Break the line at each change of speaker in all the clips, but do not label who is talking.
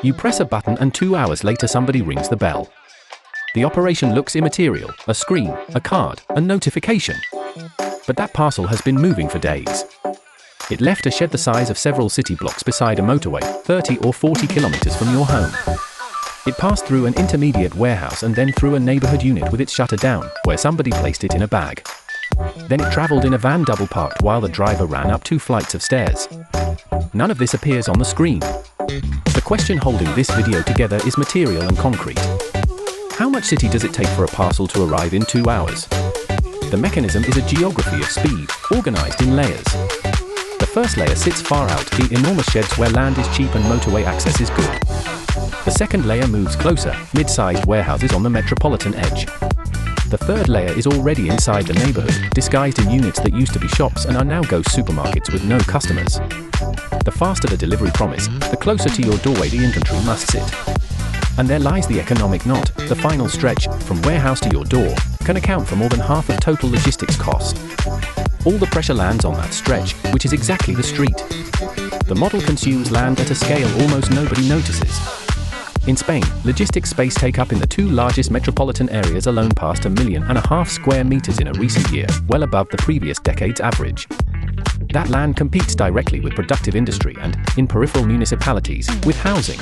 You press a button and 2 hours later somebody rings the bell. The operation looks immaterial, a screen, a card, a notification. But that parcel has been moving for days. It left a shed the size of several city blocks beside a motorway, 30 or 40 kilometres from your home. It passed through an intermediate warehouse and then through a neighbourhood unit with its shutter down, where somebody placed it in a bag. Then it travelled in a van double parked while the driver ran up 2 flights of stairs. None of this appears on the screen. The question holding this video together is material and concrete. How much city does it take for a parcel to arrive in 2 hours? The mechanism is a geography of speed, organised in layers. The first layer sits far out, the enormous sheds where land is cheap and motorway access is good. The second layer moves closer, mid-sized warehouses on the metropolitan edge. The third layer is already inside the neighbourhood, disguised in units that used to be shops and are now ghost supermarkets with no customers. The faster the delivery promise, the closer to your doorway the inventory must sit. And there lies the economic knot. The final stretch, from warehouse to your door, can account for more than half of total logistics cost. All the pressure lands on that stretch, which is exactly the street. The model consumes land at a scale almost nobody notices. In Spain, logistics space take-up in the 2 largest metropolitan areas alone passed 1.5 million square meters in a recent year, well above the previous decade's average. That land competes directly with productive industry and, in peripheral municipalities, with housing.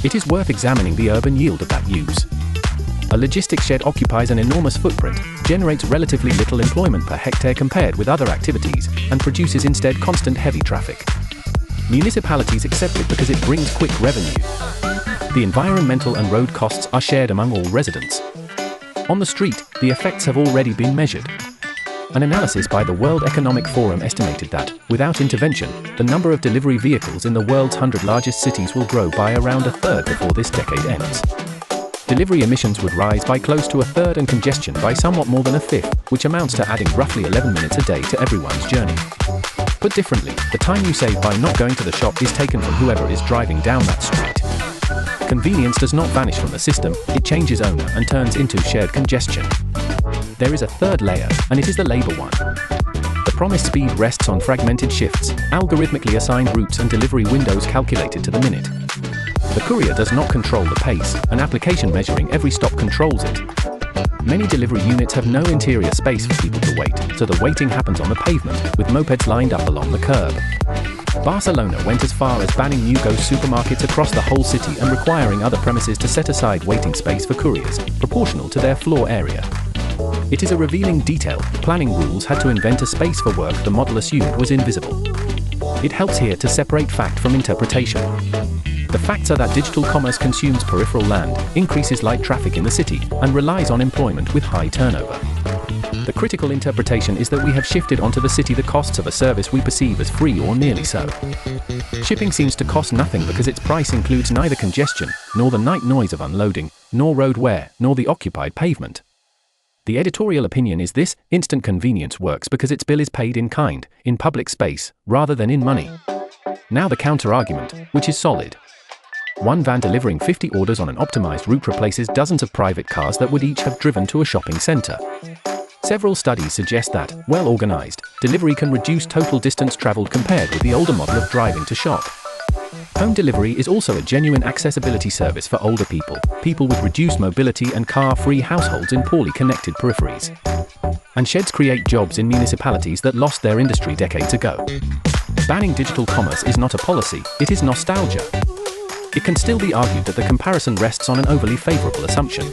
It is worth examining the urban yield of that use. A logistics shed occupies an enormous footprint, generates relatively little employment per hectare compared with other activities, and produces instead constant heavy traffic. Municipalities accept it because it brings quick revenue. The environmental and road costs are shared among all residents. On the street, the effects have already been measured. An analysis by the World Economic Forum estimated that, without intervention, the number of delivery vehicles in the world's 100 largest cities will grow by around 1/3 before this decade ends. Delivery emissions would rise by close to 1/3 and congestion by somewhat more than 1/5, which amounts to adding roughly 11 minutes a day to everyone's journey. Put differently, the time you save by not going to the shop is taken from whoever is driving down that street. Convenience does not vanish from the system, it changes owner and turns into shared congestion. There is a third layer, and it is the labour one. The promised speed rests on fragmented shifts, algorithmically assigned routes and delivery windows calculated to the minute. The courier does not control the pace, an application measuring every stop controls it. Many delivery units have no interior space for people to wait, so the waiting happens on the pavement, with mopeds lined up along the curb. Barcelona went as far as banning new ghost supermarkets across the whole city and requiring other premises to set aside waiting space for couriers, proportional to their floor area. It is a revealing detail. Planning rules had to invent a space for work the model assumed was invisible. It helps here to separate fact from interpretation. The facts are that digital commerce consumes peripheral land, increases light traffic in the city, and relies on employment with high turnover. The critical interpretation is that we have shifted onto the city the costs of a service we perceive as free or nearly so. Shipping seems to cost nothing because its price includes neither congestion, nor the night noise of unloading, nor road wear, nor the occupied pavement. The editorial opinion is this: instant convenience works because its bill is paid in kind, in public space, rather than in money. Now the counter-argument, which is solid. One van delivering 50 orders on an optimized route replaces dozens of private cars that would each have driven to a shopping center. Several studies suggest that, well organized, delivery can reduce total distance traveled compared with the older model of driving to shop. Home delivery is also a genuine accessibility service for older people, people with reduced mobility and car-free households in poorly connected peripheries. And sheds create jobs in municipalities that lost their industry decades ago. Banning digital commerce is not a policy, it is nostalgia. It can still be argued that the comparison rests on an overly favorable assumption.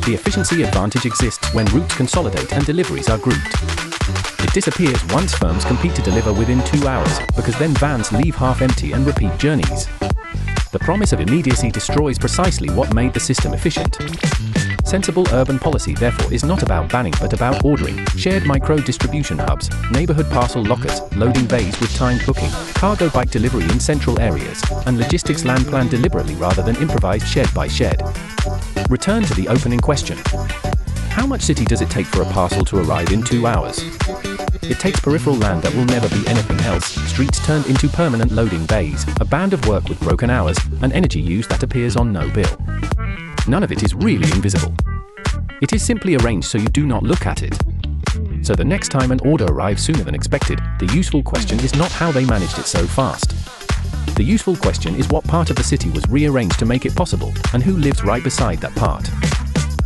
The efficiency advantage exists when routes consolidate and deliveries are grouped. It disappears once firms compete to deliver within 2 hours, because then vans leave half empty and repeat journeys. The promise of immediacy destroys precisely what made the system efficient. Sensible urban policy therefore is not about banning but about ordering, shared micro-distribution hubs, neighbourhood parcel lockers, loading bays with timed booking, cargo bike delivery in central areas, and logistics land planned deliberately rather than improvised shed by shed. Return to the opening question. How much city does it take for a parcel to arrive in 2 hours? It takes peripheral land that will never be anything else, streets turned into permanent loading bays, a band of work with broken hours, and energy use that appears on no bill. None of it is really invisible. It is simply arranged so you do not look at it. So the next time an order arrives sooner than expected, the useful question is not how they managed it so fast. The useful question is what part of the city was rearranged to make it possible, and who lives right beside that part.